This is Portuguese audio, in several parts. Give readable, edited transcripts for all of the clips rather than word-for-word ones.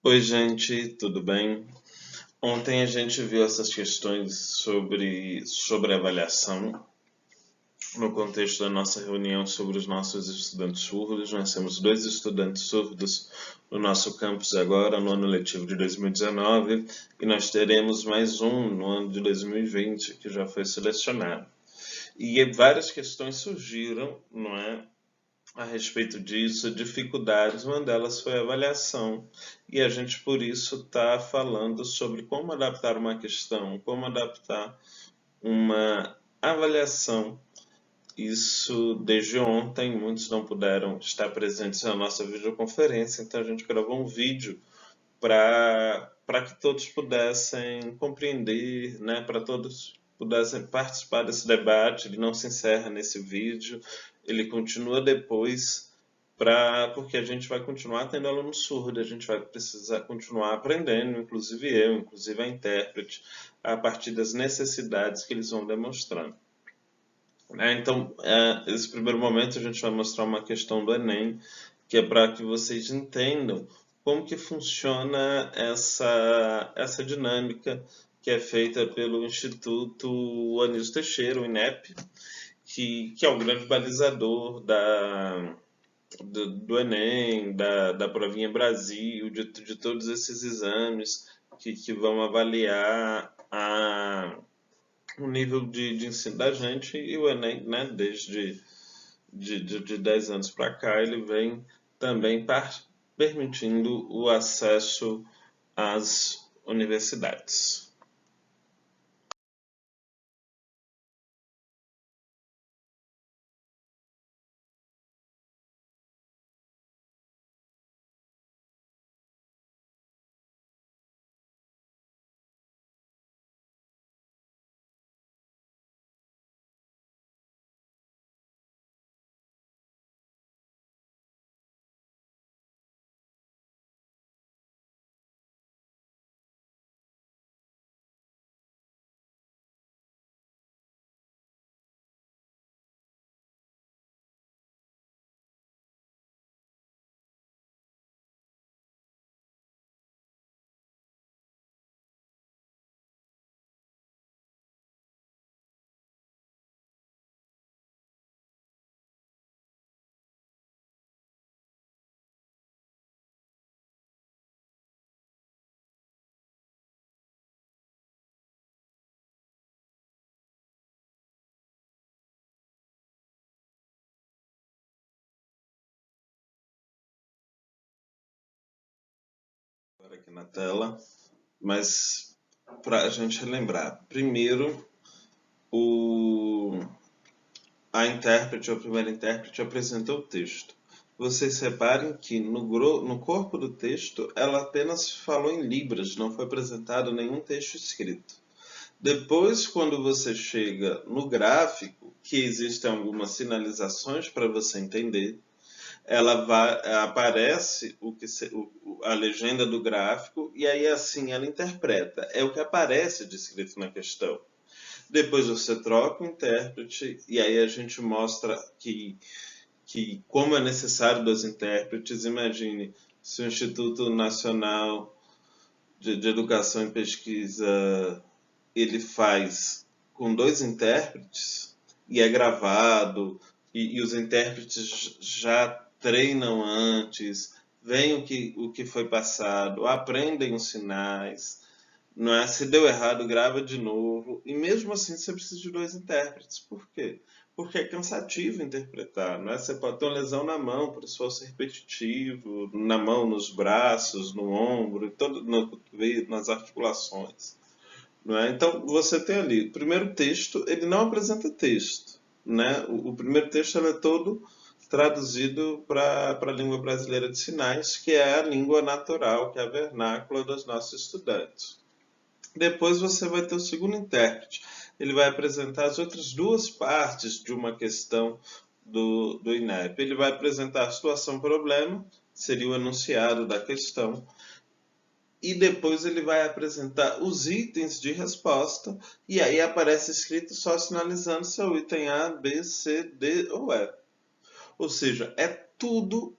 Oi, gente, tudo bem? Ontem a gente viu essas questões sobre avaliação no contexto da nossa reunião sobre os nossos estudantes surdos. Nós temos dois estudantes surdos no nosso campus agora, no ano letivo de 2019, e nós teremos mais um no ano de 2020, que já foi selecionado. E várias questões surgiram, não é? A respeito disso, dificuldades, uma delas foi a avaliação. E a gente, por isso, está falando sobre como adaptar uma questão, como adaptar uma avaliação. Isso desde ontem, muitos não puderam estar presentes na nossa videoconferência, então a gente gravou um vídeo para que todos pudessem compreender, né, para todos pudessem participar desse debate. Ele não se encerra nesse vídeo, ele continua depois, porque a gente vai continuar tendo aluno surdo, a gente vai precisar continuar aprendendo, inclusive eu, inclusive a intérprete, a partir das necessidades que eles vão demonstrando. Então, esse primeiro momento a gente vai mostrar uma questão do Enem, que é para que vocês entendam como que funciona essa dinâmica que é feita pelo Instituto Anísio Teixeira, o INEP, que é o grande balizador do Enem, da Provinha Brasil, de todos esses exames que vão avaliar o nível de ensino da gente. E o Enem, né, desde de 10 anos para cá, ele vem também permitindo o acesso às universidades. Agora aqui na tela, mas para a gente lembrar, primeiro o, a intérprete, ou a primeira intérprete, apresentou o texto. Vocês reparem que no corpo do texto ela apenas falou em libras, não foi apresentado nenhum texto escrito. Depois, quando você chega no gráfico, que existem algumas sinalizações para você entender, aparece a legenda do gráfico e aí assim ela interpreta. É o que aparece descrito na questão. Depois você troca o intérprete e aí a gente mostra que como é necessário dois intérpretes. Imagine se o Instituto Nacional de Educação e Pesquisa ele faz com dois intérpretes e é gravado, e os intérpretes já treinam antes, veem o que foi passado, aprendem os sinais, não é? Se deu errado, grava de novo, e mesmo assim você precisa de dois intérpretes. Por quê? Porque é cansativo interpretar, não é? Você pode ter uma lesão na mão por esforço repetitivo, na mão, nos braços, no ombro, nas articulações. Não é? Então você tem ali, o primeiro texto, ele não apresenta texto. Né? O primeiro texto ele é todo traduzido para a língua brasileira de sinais, que é a língua natural, que é a vernácula dos nossos estudantes. Depois você vai ter o segundo intérprete. Ele vai apresentar as outras duas partes de uma questão do INEP. Ele vai apresentar a situação-problema, seria o enunciado da questão, e depois ele vai apresentar os itens de resposta, e aí aparece escrito só sinalizando se é o item A, B, C, D ou E. Ou seja, é tudo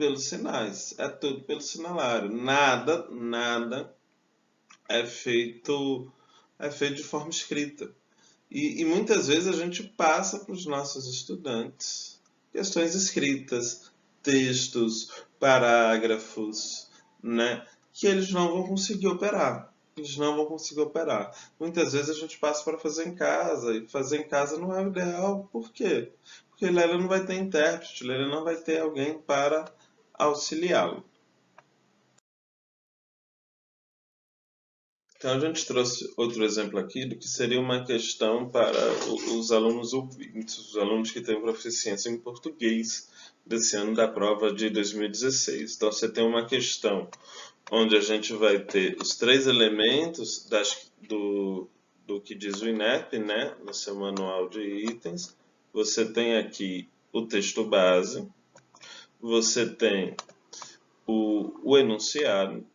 pelos sinais, é tudo pelo sinalário. Nada é feito de forma escrita. E muitas vezes a gente passa para os nossos estudantes questões escritas, textos, parágrafos, né, que eles não vão conseguir operar. Eles não vão conseguir operar. Muitas vezes a gente passa para fazer em casa, e fazer em casa não é o ideal. Por quê? Porque ele não vai ter intérprete, ele não vai ter alguém para auxiliá-lo. Então, a gente trouxe outro exemplo aqui do que seria uma questão para os alunos ouvintes, os alunos que têm proficiência em português desse ano da prova de 2016. Então, você tem uma questão onde a gente vai ter os 3 elementos do que diz o INEP, né, no seu manual de itens. Você tem aqui o texto base, você tem o enunciado,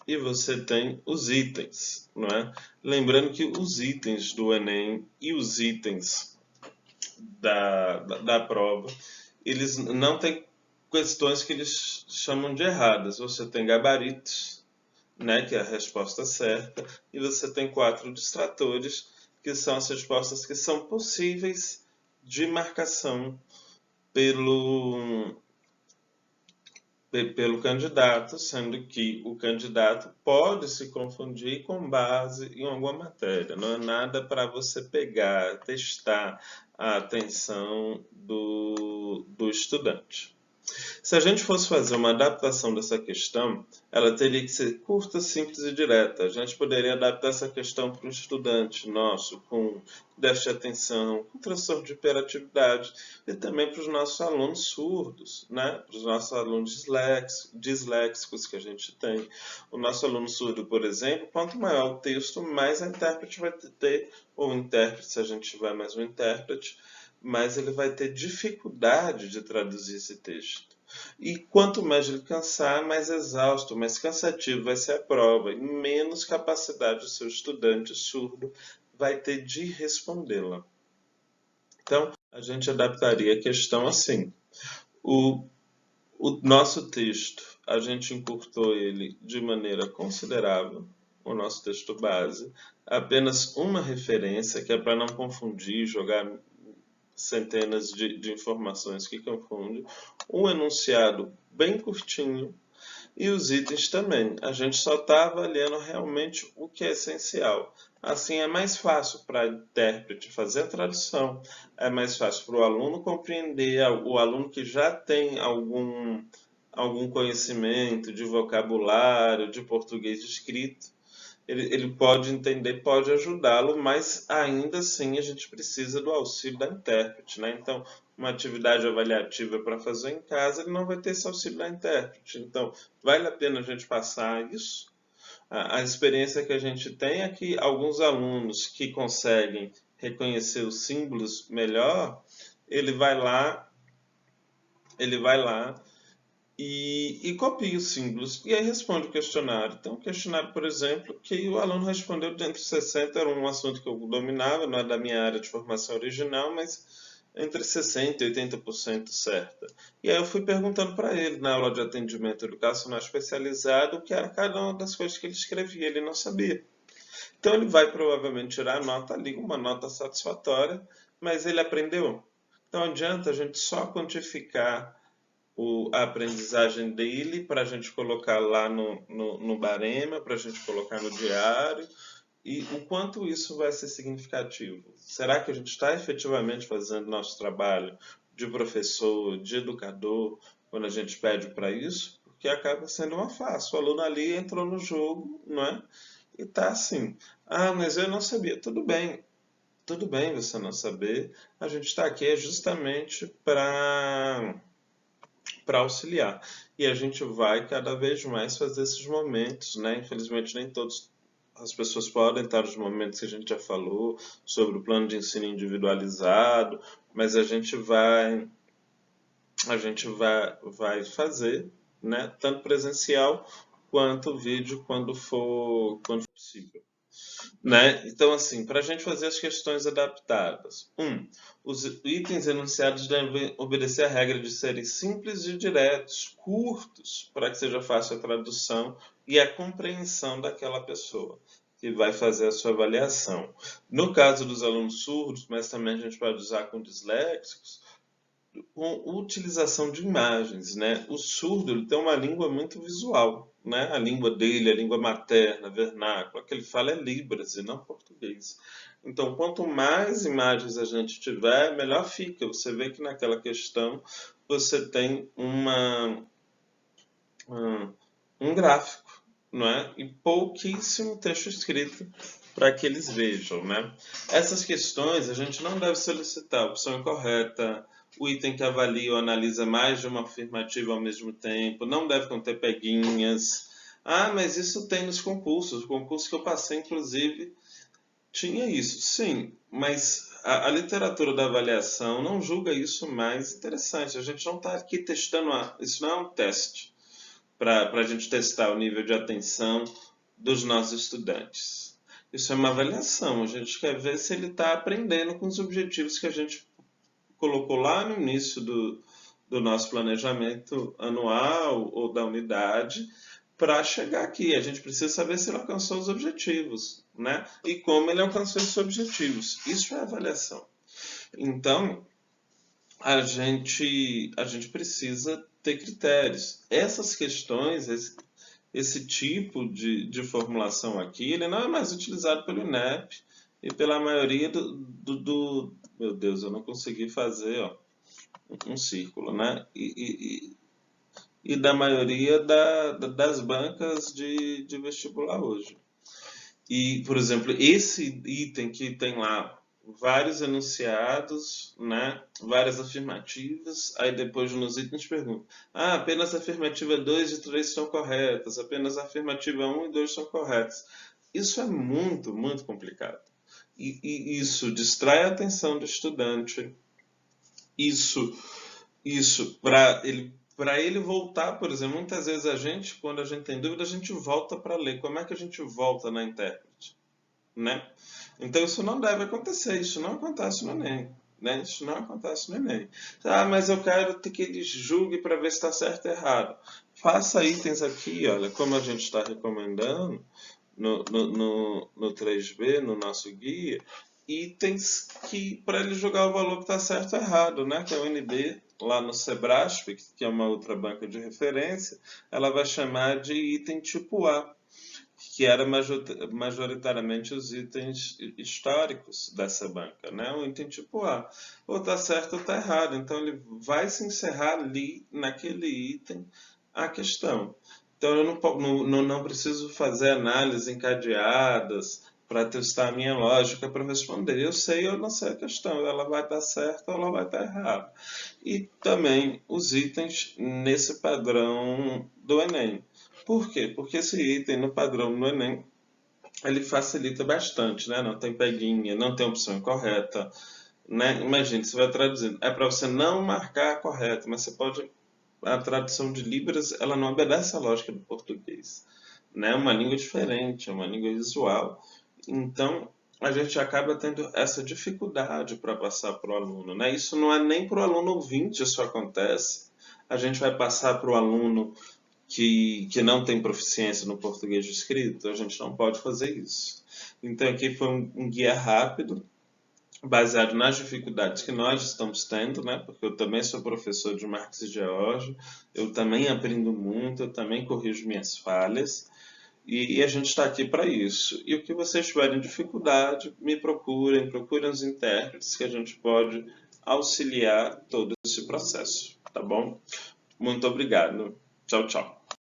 e você tem os itens, não é? Lembrando que os itens do Enem e os itens da prova, eles não têm questões que eles chamam de erradas. Você tem gabaritos, né, que é a resposta certa, e você tem 4 distratores, que são as respostas que são possíveis de marcação pelo candidato, sendo que o candidato pode se confundir com base em alguma matéria. Não é nada para você pegar, testar a atenção do estudante. Se a gente fosse fazer uma adaptação dessa questão, ela teria que ser curta, simples e direta. A gente poderia adaptar essa questão para um estudante nosso com déficit de atenção, com transtorno de hiperatividade, e também para os nossos alunos surdos, né? Para os nossos alunos disléxicos que a gente tem. O nosso aluno surdo, por exemplo, quanto maior o texto, mais a intérprete vai ter, ou intérprete, se a gente tiver mais um intérprete, mas ele vai ter dificuldade de traduzir esse texto. E quanto mais ele cansar, mais exausto, mais cansativo vai ser a prova, e menos capacidade o seu estudante surdo vai ter de respondê-la. Então, a gente adaptaria a questão assim. O nosso texto, a gente encurtou ele de maneira considerável, o nosso texto base, apenas uma referência, que é para não confundir, jogar centenas de informações que confundem, um enunciado bem curtinho e os itens também. A gente só está avaliando realmente o que é essencial. Assim é mais fácil para a intérprete fazer a tradução, é mais fácil para o aluno compreender, o aluno que já tem algum conhecimento de vocabulário, de português escrito, ele pode entender, pode ajudá-lo, mas ainda assim a gente precisa do auxílio da intérprete, né? Então, uma atividade avaliativa para fazer em casa, ele não vai ter esse auxílio da intérprete. Então, vale a pena a gente passar isso? A experiência que a gente tem é que alguns alunos que conseguem reconhecer os símbolos melhor, ele vai lá e copia os símbolos e aí responde o questionário. Então, o questionário, por exemplo, que o aluno respondeu dentro de 60, era um assunto que eu dominava, não é da minha área de formação original, mas entre 60% e 80% certa. E aí eu fui perguntando para ele, na aula de atendimento educacional especializado, o que era cada uma das coisas que ele escrevia, ele não sabia. Então, ele vai provavelmente tirar a nota ali, uma nota satisfatória, mas ele aprendeu. Então, adianta a gente só quantificar a aprendizagem dele para a gente colocar lá no barema, para a gente colocar no diário, e o quanto isso vai ser significativo. Será que a gente está efetivamente fazendo nosso trabalho de professor, de educador, quando a gente pede para isso? Porque acaba sendo uma farsa. O aluno ali entrou no jogo, não é? E está assim, mas eu não sabia. Tudo bem você não saber. A gente está aqui justamente para auxiliar. E a gente vai cada vez mais fazer esses momentos, né? Infelizmente nem todas as pessoas podem estar nos momentos que a gente já falou sobre o plano de ensino individualizado, mas a gente vai fazer, né? Tanto presencial quanto vídeo quando for possível. né? Então, assim, para a gente fazer as questões adaptadas. Os itens enunciados devem obedecer a regra de serem simples e diretos, curtos, para que seja fácil a tradução e a compreensão daquela pessoa que vai fazer a sua avaliação. No caso dos alunos surdos, mas também a gente pode usar com disléxicos, com utilização de imagens, né? O surdo ele tem uma língua muito visual, né? A língua dele, a língua materna, vernácula, que ele fala é Libras e não português. Então, quanto mais imagens a gente tiver, melhor fica. Você vê que naquela questão você tem um gráfico, não é? E pouquíssimo texto escrito para que eles vejam, né? Essas questões a gente não deve solicitar a opção incorreta, o item que avalia ou analisa mais de uma afirmativa ao mesmo tempo, não deve conter peguinhas. Ah, mas isso tem nos concursos. O concurso que eu passei, inclusive, tinha isso. Sim, mas a literatura da avaliação não julga isso mais interessante. A gente não está aqui testando, isso não é um teste para a gente testar o nível de atenção dos nossos estudantes. Isso é uma avaliação, a gente quer ver se ele está aprendendo com os objetivos que a gente colocou lá no início do nosso planejamento anual ou da unidade para chegar aqui. A gente precisa saber se ele alcançou os objetivos, né? E como ele alcançou esses objetivos. Isso é avaliação. Então, a gente precisa ter critérios. Essas questões, esse tipo de formulação aqui, ele não é mais utilizado pelo INEP e pela maioria meu Deus, eu não consegui fazer um círculo, né? E da maioria das bancas de vestibular hoje. E, por exemplo, esse item que tem lá vários enunciados, né? Várias afirmativas, aí depois nos itens pergunta: apenas a afirmativa 2 e 3 estão corretas, apenas a afirmativa 1 e 2 estão corretas. Isso é muito, muito complicado. E isso distrai a atenção do estudante. Isso para ele voltar, por exemplo, muitas vezes quando a gente tem dúvida, a gente volta para ler. Como é que a gente volta na intérprete, né? Então isso não deve acontecer, isso não acontece no Enem, né? Isso não acontece no Enem. Mas eu quero que ele julgue para ver se está certo ou errado. Faça itens aqui, olha, como a gente está recomendando no 3B, no nosso guia, itens que para ele julgar o valor que está certo ou errado, né? Que é o NB, lá no Sebrasp, que é uma outra banca de referência, ela vai chamar de item tipo A, que era majoritariamente os itens históricos dessa banca, né? O item tipo A. Ou está certo ou está errado. Então ele vai se encerrar ali, naquele item, a questão. Então eu não preciso fazer análises encadeadas para testar a minha lógica para responder. Eu sei ou não sei a questão, ela vai estar certa ou ela vai estar errada. E também os itens nesse padrão do Enem. Por quê? Porque esse item no padrão do Enem ele facilita bastante, né? Não tem peguinha, não tem opção incorreta, né? Imagine, você vai traduzindo. É para você não marcar a correta, mas você pode. A tradução de Libras, ela não obedece à lógica do português, né? É uma língua diferente, é uma língua visual. Então, a gente acaba tendo essa dificuldade para passar para o aluno, né? Isso não é nem para o aluno ouvinte, isso acontece. A gente vai passar para o aluno que não tem proficiência no português escrito, a gente não pode fazer isso. Então aqui foi um guia rápido, baseado nas dificuldades que nós estamos tendo, né? Porque eu também sou professor de Marx e George, eu também aprendo muito, eu também corrijo minhas falhas, e a gente está aqui para isso. E o que vocês tiverem dificuldade, me procurem os intérpretes que a gente pode auxiliar todo esse processo, tá bom? Muito obrigado. Tchau, tchau.